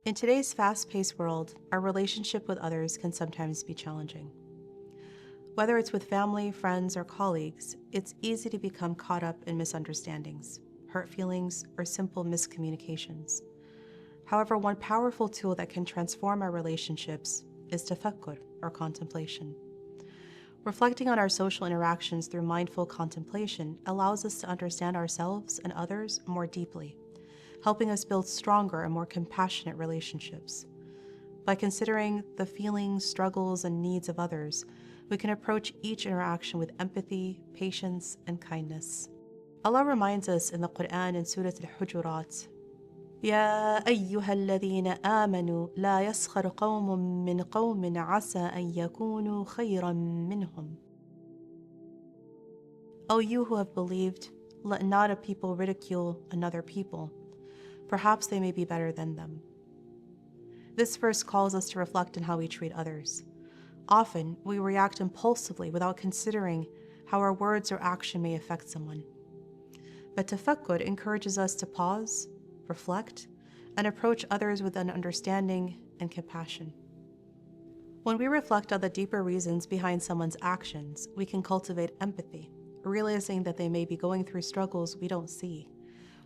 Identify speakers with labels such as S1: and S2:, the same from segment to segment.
S1: In today's fast-paced world, our relationship with others can sometimes be challenging. Whether it's with family, friends, or colleagues, it's easy to become caught up in misunderstandings, hurt feelings, or simple miscommunications. However, one powerful tool that can transform our relationships is tafakkur, or contemplation. Reflecting on our social interactions through mindful contemplation allows us to understand ourselves and others more deeply, helping us build stronger and more compassionate relationships. By considering the feelings, struggles, and needs of others, we can approach each interaction with empathy, patience, and kindness. Allah reminds us in the Quran in Surah Al-Hujurat, يا أيها الذين آمنوا لا يسخر قوم من قوم عسى أن يكونوا خيرا منهم. O you who have believed, let not a people ridicule another people. Perhaps they may be better than them. This verse calls us to reflect on how we treat others. Often, we react impulsively without considering how our words or action may affect someone. But tafakkur encourages us to pause, reflect, and approach others with an understanding and compassion. When we reflect on the deeper reasons behind someone's actions, we can cultivate empathy, realizing that they may be going through struggles we don't see.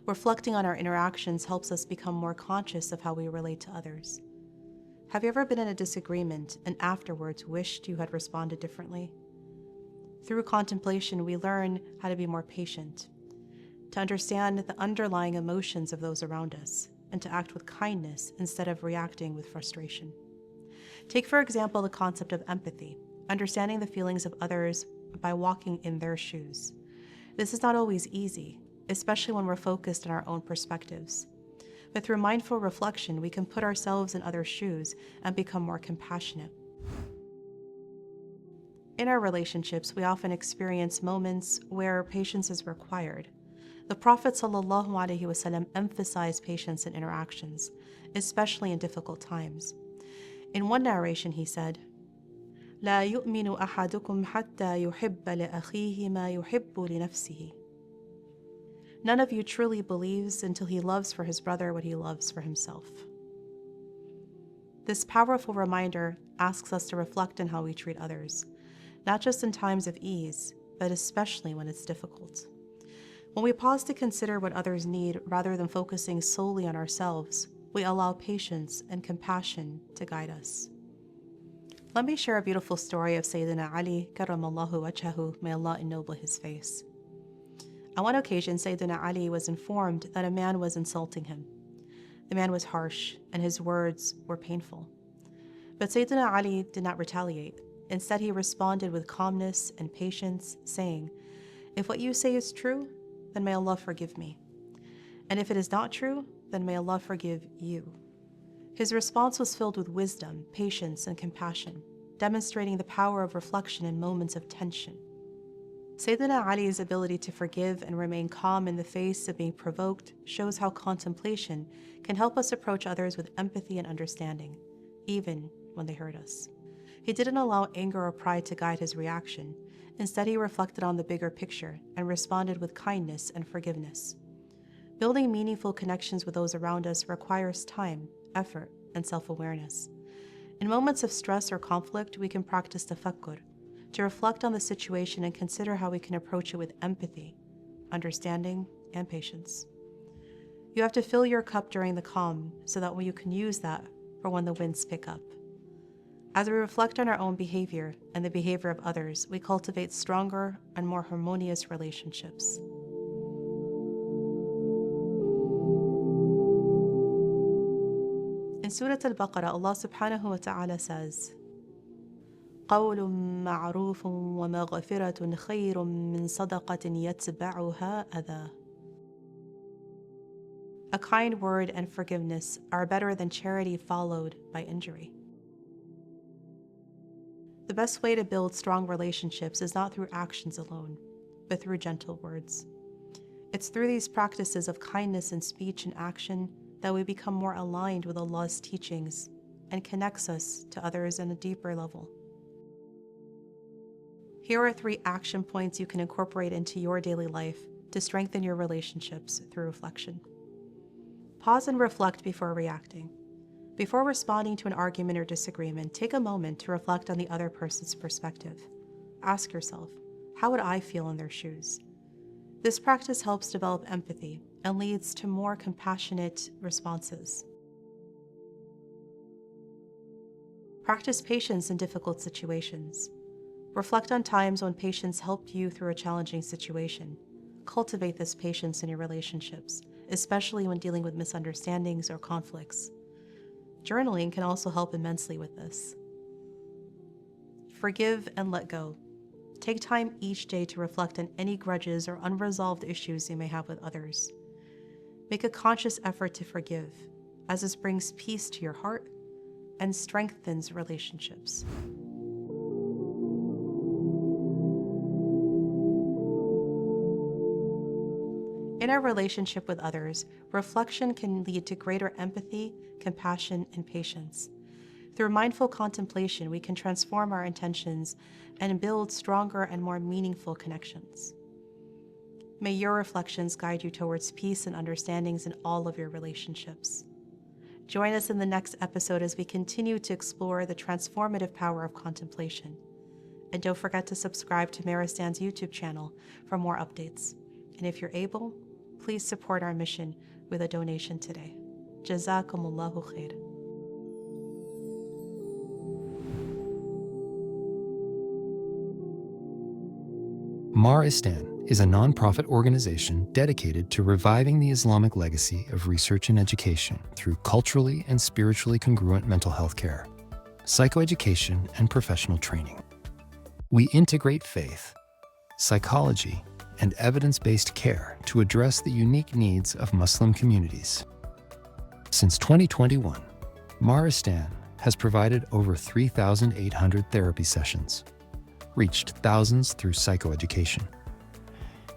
S1: Reflecting on our interactions helps us become more conscious of how we relate to others. Have you ever been in a disagreement and afterwards wished you had responded differently? Through contemplation, we learn how to be more patient, to understand the underlying emotions of those around us, and to act with kindness instead of reacting with frustration. Take, for example, the concept of empathy, understanding the feelings of others by walking in their shoes. This is not always easy, especially when we're focused on our own perspectives. But through mindful reflection, we can put ourselves in others' shoes and become more compassionate. In our relationships, we often experience moments where patience is required. The Prophet ﷺ emphasized patience in interactions, especially in difficult times. In one narration, he said, لا يؤمن أحدكم حتى يحب لأخيه ما يحب لنفسه. None of you truly believes until he loves for his brother what he loves for himself. This powerful reminder asks us to reflect on how we treat others, not just in times of ease, but especially when it's difficult. When we pause to consider what others need rather than focusing solely on ourselves, we allow patience and compassion to guide us. Let me share a beautiful story of Sayyidina Ali, karramallahu wajhahu, may Allah ennoble his face. On one occasion, Sayyidina Ali was informed that a man was insulting him. The man was harsh, and his words were painful. But Sayyidina Ali did not retaliate. Instead, he responded with calmness and patience, saying, "If what you say is true, then may Allah forgive me. And if it is not true, then may Allah forgive you." His response was filled with wisdom, patience, and compassion, demonstrating the power of reflection in moments of tension. Sayyidina Ali's ability to forgive and remain calm in the face of being provoked shows how contemplation can help us approach others with empathy and understanding, even when they hurt us. He didn't allow anger or pride to guide his reaction. Instead, he reflected on the bigger picture and responded with kindness and forgiveness. Building meaningful connections with those around us requires time, effort, and self-awareness. In moments of stress or conflict, we can practice tafakkur, to reflect on the situation and consider how we can approach it with empathy, understanding, and patience. You have to fill your cup during the calm so that you can use that for when the winds pick up. As we reflect on our own behavior and the behavior of others, we cultivate stronger and more harmonious relationships. In Surah Al-Baqarah, Allah subhanahu wa ta'ala says, قول معروف ومغفرة خير من صدقة يتبعها أذى. A kind word and forgiveness are better than charity followed by injury. The best way to build strong relationships is not through actions alone, but through gentle words. It's through these practices of kindness in speech and action that we become more aligned with Allah's teachings and connects us to others on a deeper level. Here are 3 action points you can incorporate into your daily life to strengthen your relationships through reflection. Pause and reflect before reacting. Before responding to an argument or disagreement, take a moment to reflect on the other person's perspective. Ask yourself, how would I feel in their shoes? This practice helps develop empathy and leads to more compassionate responses. Practice patience in difficult situations. Reflect on times when patience helped you through a challenging situation. Cultivate this patience in your relationships, especially when dealing with misunderstandings or conflicts. Journaling can also help immensely with this. Forgive and let go. Take time each day to reflect on any grudges or unresolved issues you may have with others. Make a conscious effort to forgive, as this brings peace to your heart and strengthens relationships. In our relationship with others, reflection can lead to greater empathy, compassion, and patience. Through mindful contemplation, we can transform our intentions and build stronger and more meaningful connections. May your reflections guide you towards peace and understandings in all of your relationships. Join us in the next episode as we continue to explore the transformative power of contemplation. And don't forget to subscribe to Maristan's YouTube channel for more updates. And if you're able, please support our mission with a donation today. Jazakumullahu khair.
S2: Maristan is a nonprofit organization dedicated to reviving the Islamic legacy of research and education through culturally and spiritually congruent mental health care, psychoeducation, and professional training. We integrate faith, psychology, and evidence-based care to address the unique needs of Muslim communities. Since 2021, Maristan has provided over 3,800 therapy sessions, reached thousands through psychoeducation,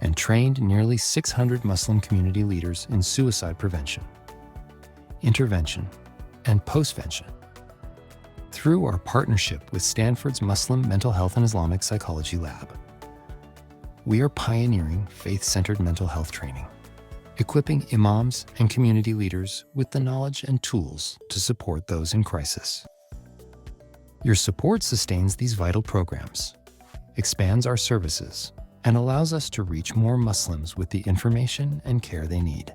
S2: and trained nearly 600 Muslim community leaders in suicide prevention, intervention, and postvention. Through our partnership with Stanford's Muslim Mental Health and Islamic Psychology Lab, we are pioneering faith-centered mental health training, equipping imams and community leaders with the knowledge and tools to support those in crisis. Your support sustains these vital programs, expands our services, and allows us to reach more Muslims with the information and care they need.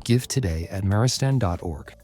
S2: Give today at maristan.org